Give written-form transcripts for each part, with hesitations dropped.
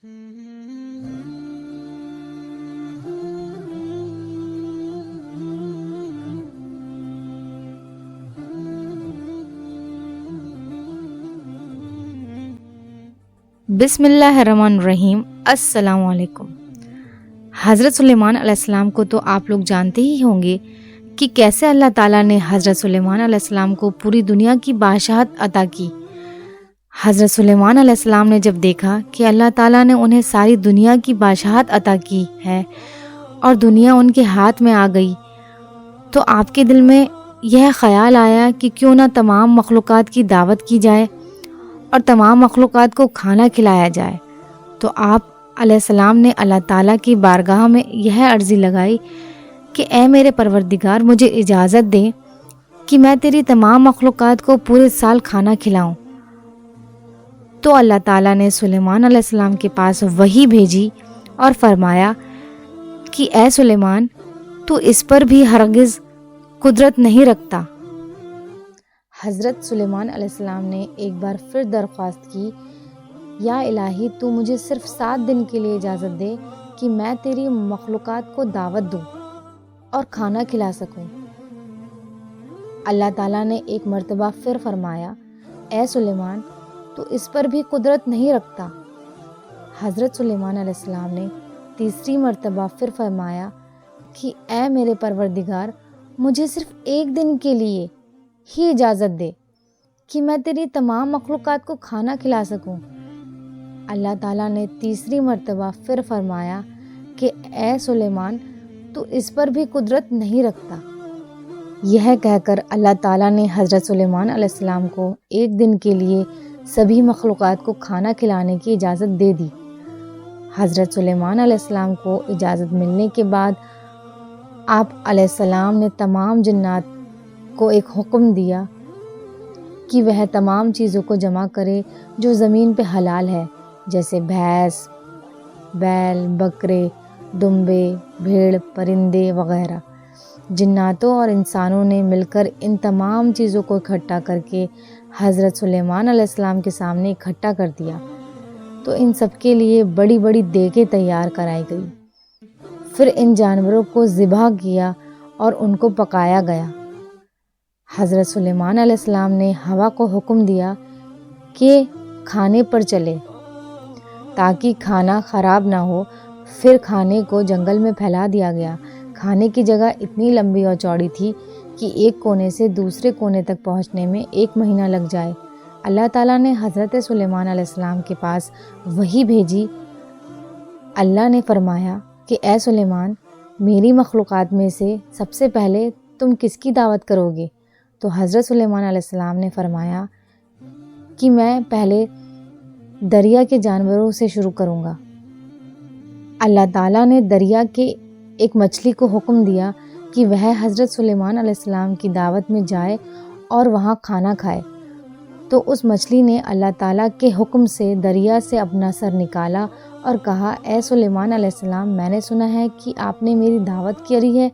بسم اللہ الرحمن الرحیم۔ السلام علیکم۔ حضرت سلیمان علیہ السلام کو تو آپ لوگ جانتے ہی ہوں گے کہ کیسے اللہ تعالیٰ نے حضرت سلیمان علیہ السلام کو پوری دنیا کی بادشاہت عطا کی۔ حضرت سلیمان علیہ السلام نے جب دیکھا کہ اللہ تعالیٰ نے انہیں ساری دنیا کی بادشاہت عطا کی ہے اور دنیا ان کے ہاتھ میں آ گئی، تو آپ کے دل میں یہ خیال آیا کہ کیوں نہ تمام مخلوقات کی دعوت کی جائے اور تمام مخلوقات کو کھانا کھلایا جائے۔ تو آپ علیہ السلام نے اللہ تعالیٰ کی بارگاہ میں یہ عرضی لگائی کہ اے میرے پروردگار، مجھے اجازت دے کہ میں تیری تمام مخلوقات کو پورے سال کھانا کھلاؤں۔ تو اللہ تعالیٰ نے سلیمان علیہ السلام کے پاس وحی بھیجی اور فرمایا کہ اے سلیمان، تو اس پر بھی ہرگز قدرت نہیں رکھتا۔ حضرت سلیمان علیہ السلام نے ایک بار پھر درخواست کی، یا الہی، تو مجھے صرف 7 دن کے لیے اجازت دے کہ میں تیری مخلوقات کو دعوت دوں اور کھانا کھلا سکوں۔ اللہ تعالیٰ نے ایک مرتبہ پھر فرمایا، اے سلیمان، تو اس پر بھی قدرت نہیں رکھتا۔ حضرت سلیمان علیہ السلام نے تیسری مرتبہ پھر فرمایا کہ اے میرے پروردگار، مجھے صرف 1 دن کے لیے ہی اجازت دے کہ میں تیری تمام مخلوقات کو کھانا کھلا سکوں۔ اللہ تعالیٰ نے تیسری مرتبہ پھر فرمایا کہ اے سلیمان، تو اس پر بھی قدرت نہیں رکھتا۔ یہ کہہ کر اللہ تعالیٰ نے حضرت سلیمان علیہ السلام کو 1 دن کے لیے سبھی مخلوقات کو کھانا کھلانے کی اجازت دے دی۔ حضرت سلیمان علیہ السلام کو اجازت ملنے کے بعد آپ علیہ السلام نے تمام جنات کو ایک حکم دیا کہ وہ تمام چیزوں کو جمع کرے جو زمین پہ حلال ہے، جیسے بھینس، بیل، بکرے، دمبے، بھیڑ، پرندے وغیرہ۔ جناتوں اور انسانوں نے مل کر ان تمام چیزوں کو اکٹھا کر کے حضرت سلیمان علیہ السلام کے سامنے اکٹھا کر دیا۔ تو ان سب کے لیے بڑی بڑی دیگیں تیار کرائی گئی۔ پھر ان جانوروں کو ذبح کیا اور ان کو پکایا گیا۔ حضرت سلیمان علیہ السلام نے ہوا کو حکم دیا کہ کھانے پر چلے تاکہ کھانا خراب نہ ہو۔ پھر کھانے کو جنگل میں پھیلا دیا گیا۔ کھانے کی جگہ اتنی لمبی اور چوڑی تھی کہ ایک کونے سے دوسرے کونے تک پہنچنے میں 1 مہینہ لگ جائے۔ اللہ تعالیٰ نے حضرت سلیمان علیہ السلام کے پاس وحی بھیجی۔ اللہ نے فرمایا کہ اے سلیمان، میری مخلوقات میں سے سب سے پہلے تم کس کی دعوت کرو گے؟ تو حضرت سلیمان علیہ السلام نے فرمایا کہ میں پہلے دریا کے جانوروں سے شروع کروں گا۔ اللہ تعالیٰ نے دریا کے ایک مچھلی کو حکم دیا کہ وہ حضرت سلیمان علیہ السلام کی دعوت میں جائے اور وہاں کھانا کھائے۔ تو اس مچھلی نے اللہ تعالیٰ کے حکم سے دریا سے اپنا سر نکالا اور کہا، اے سلیمان علیہ السلام، میں نے سنا ہے کہ آپ نے میری دعوت کری ہے۔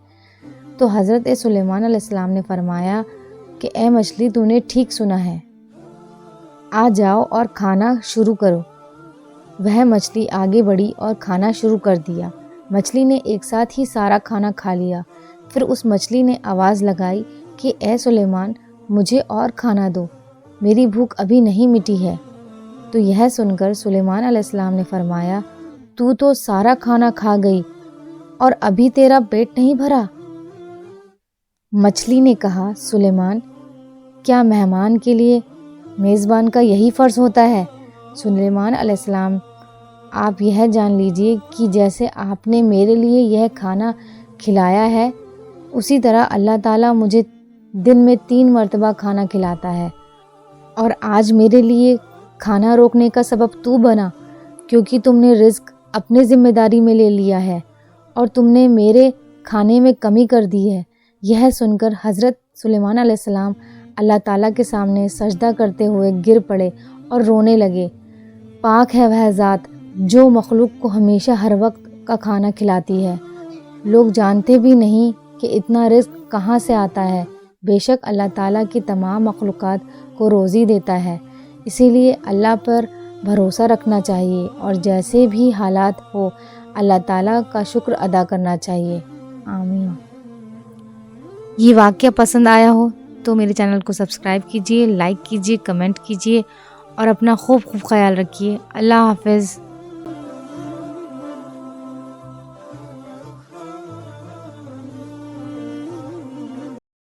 تو حضرت سلیمان علیہ السلام نے فرمایا کہ اے مچھلی، تو نے ٹھیک سنا ہے، آ جاؤ اور کھانا شروع کرو۔ وہ مچھلی آگے بڑھی اور کھانا شروع کر دیا۔ مچھلی نے ایک ساتھ ہی سارا کھانا کھا لیا۔ پھر اس مچھلی نے آواز لگائی کہ اے سلیمان، مجھے اور کھانا دو، میری بھوک ابھی نہیں مٹی ہے۔ تو یہ سن کر سلیمان علیہ السلام نے فرمایا، تو سارا کھانا کھا گئی اور ابھی تیرا پیٹ نہیں بھرا؟ مچھلی نے کہا، سلیمان، کیا مہمان کے لیے میزبان کا یہی فرض ہوتا ہے؟ سلیمان علیہ السلام، آپ یہ جان لیجئے کہ جیسے آپ نے میرے لیے یہ کھانا کھلایا ہے، اسی طرح اللہ تعالیٰ مجھے دن میں 3 مرتبہ کھانا کھلاتا ہے، اور آج میرے لیے کھانا روکنے کا سبب تو بنا، کیونکہ تم نے رزق اپنے ذمہ داری میں لے لیا ہے اور تم نے میرے کھانے میں کمی کر دی ہے۔ یہ سن کر حضرت سلیمان علیہ السلام اللہ تعالیٰ کے سامنے سجدہ کرتے ہوئے گر پڑے اور رونے لگے۔ پاک ہے وہ ذات جو مخلوق کو ہمیشہ ہر وقت کا کھانا کھلاتی ہے۔ لوگ جانتے بھی نہیں کہ اتنا رزق کہاں سے آتا ہے۔ بے شک اللہ تعالیٰ کی تمام مخلوقات کو روزی دیتا ہے، اسی لیے اللہ پر بھروسہ رکھنا چاہیے اور جیسے بھی حالات ہو اللہ تعالیٰ کا شکر ادا کرنا چاہیے۔ آمین۔ یہ واقعہ پسند آیا ہو تو میرے چینل کو سبسکرائب کیجیے، لائک کیجیے، کمنٹ کیجیے اور اپنا خوب خیال رکھیے۔ اللہ حافظ۔